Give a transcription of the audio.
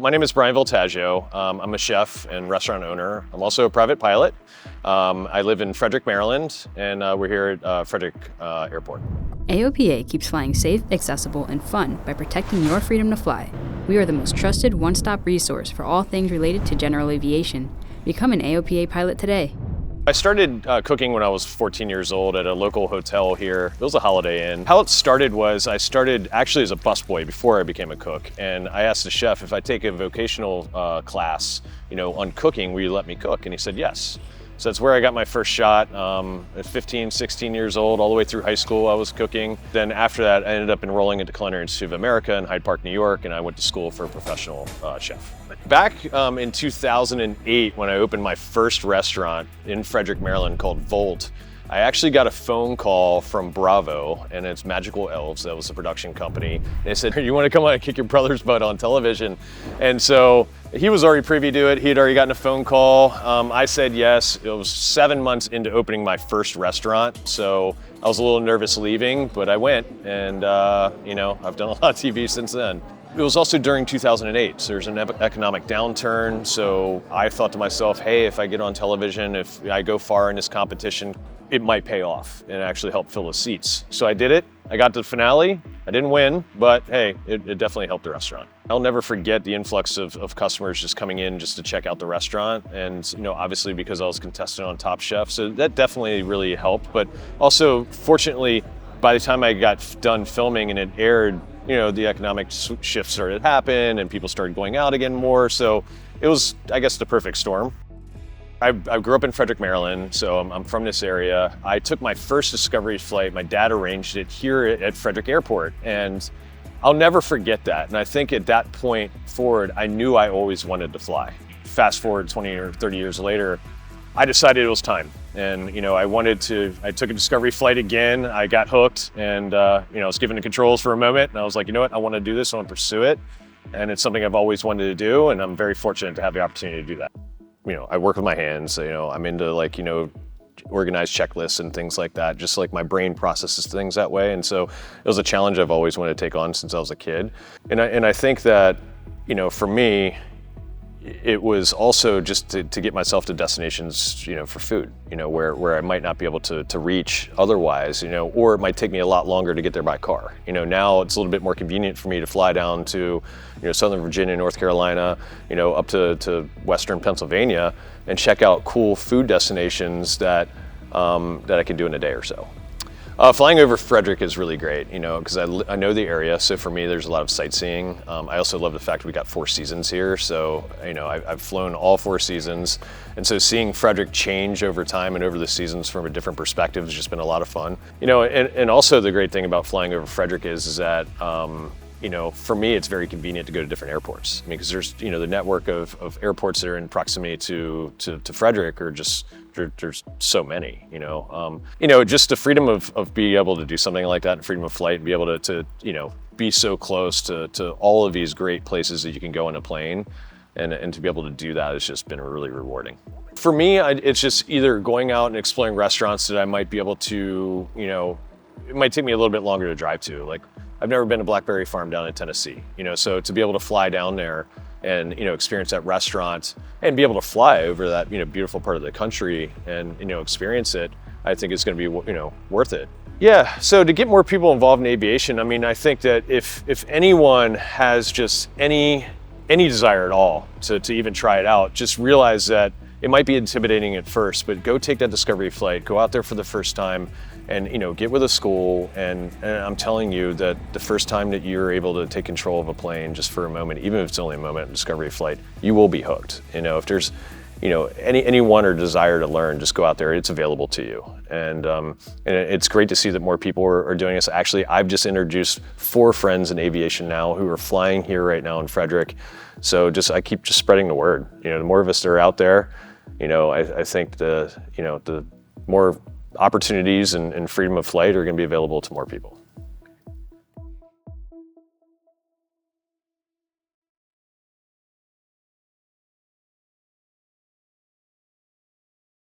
My name is Bryan Voltaggio. I'm a chef and restaurant owner. I'm also a private pilot. I live in Frederick, Maryland, and we're here at Frederick Airport. AOPA keeps flying safe, accessible, and fun by protecting your freedom to fly. We are the most trusted one-stop resource for all things related to general aviation. Become an AOPA pilot today. I started cooking when I was 14 years old at a local hotel here. It was a Holiday Inn. How it started was I started actually as a busboy before I became a cook. And I asked the chef, if I take a vocational class, on cooking, will you let me cook? And he said yes. So that's where I got my first shot. At 15, 16 years old, all the way through high school, I was cooking. Then after that, I ended up enrolling at the Culinary Institute of America in Hyde Park, New York, and I went to school for a professional chef. Back in 2008, when I opened my first restaurant in Frederick, Maryland called Volt, I actually got a phone call from Bravo, and it's Magical Elves, that was the production company. They said, you want to come on and kick your brother's butt on television? And so he was already privy to it. He had already gotten a phone call. I said yes. It was 7 months into opening my first restaurant, so I was a little nervous leaving, but I went, and I've done a lot of TV since then. It was also during 2008, so there's an economic downturn, so I thought to myself, hey, if I get on television, if I go far in this competition, it might pay off and actually help fill the seats. So I did it. I got to the finale. I didn't win, but hey, it definitely helped the restaurant. I'll never forget the influx of customers just coming in just to check out the restaurant. And obviously because I was contestant on Top Chef, so that definitely really helped. But also, fortunately, by the time I got done filming and it aired, the economic shift started to happen and people started going out again more. So it was, I guess, the perfect storm. I grew up in Frederick, Maryland, so I'm from this area. I took my first Discovery flight. My dad arranged it here at Frederick Airport, and I'll never forget that. And I think at that point forward, I knew I always wanted to fly. Fast forward 20 or 30 years later, I decided it was time. And I took a Discovery flight again. I got hooked, and I was given the controls for a moment, and I was like, you know what, I want to do this, I want to pursue it. And it's something I've always wanted to do, and I'm very fortunate to have the opportunity to do that. I work with my hands, I'm into organized checklists and things like that, just like my brain processes things that way. And so it was a challenge I've always wanted to take on since I was a kid. And I think that, for me, it was also just to get myself to destinations, for food, where I might not be able to reach otherwise, or it might take me a lot longer to get there by car. Now it's a little bit more convenient for me to fly down to, Southern Virginia, North Carolina, up to Western Pennsylvania and check out cool food destinations that I can do in a day or so. Flying over Frederick is really great, because I know the area. So for me, there's a lot of sightseeing. I also love the fact we got 4 seasons here. So, I've flown all 4 seasons. And so seeing Frederick change over time and over the seasons from a different perspective has just been a lot of fun. And also the great thing about flying over Frederick is that, for me, it's very convenient to go to different airports. Because there's, the network of airports that are in proximity to Frederick are just, there's so many, just the freedom of being able to do something like that and freedom of flight and be able to be so close to all of these great places that you can go in a plane and to be able to do that has just been really rewarding. For me, it's just either going out and exploring restaurants that I might be able to, it might take me a little bit longer to drive to. Like, I've never been to Blackberry Farm down in Tennessee, so to be able to fly down there and experience that restaurant and be able to fly over that beautiful part of the country and experience it, I think it's going to be worth it. Yeah, so to get more people involved in aviation, I think that if anyone has just any desire at all to even try it out, just realize that it might be intimidating at first, but go take that Discovery flight, go out there for the first time, and get with a school. And I'm telling you that the first time that you're able to take control of a plane just for a moment, even if it's only a moment in Discovery flight, you will be hooked. If there's any want or desire to learn, just go out there. It's available to you. And it's great to see that more people are doing this. Actually, I've just introduced 4 friends in aviation now who are flying here right now in Frederick. So I keep just spreading the word. The more of us that are out there, I think the more opportunities and freedom of flight are going to be available to more people.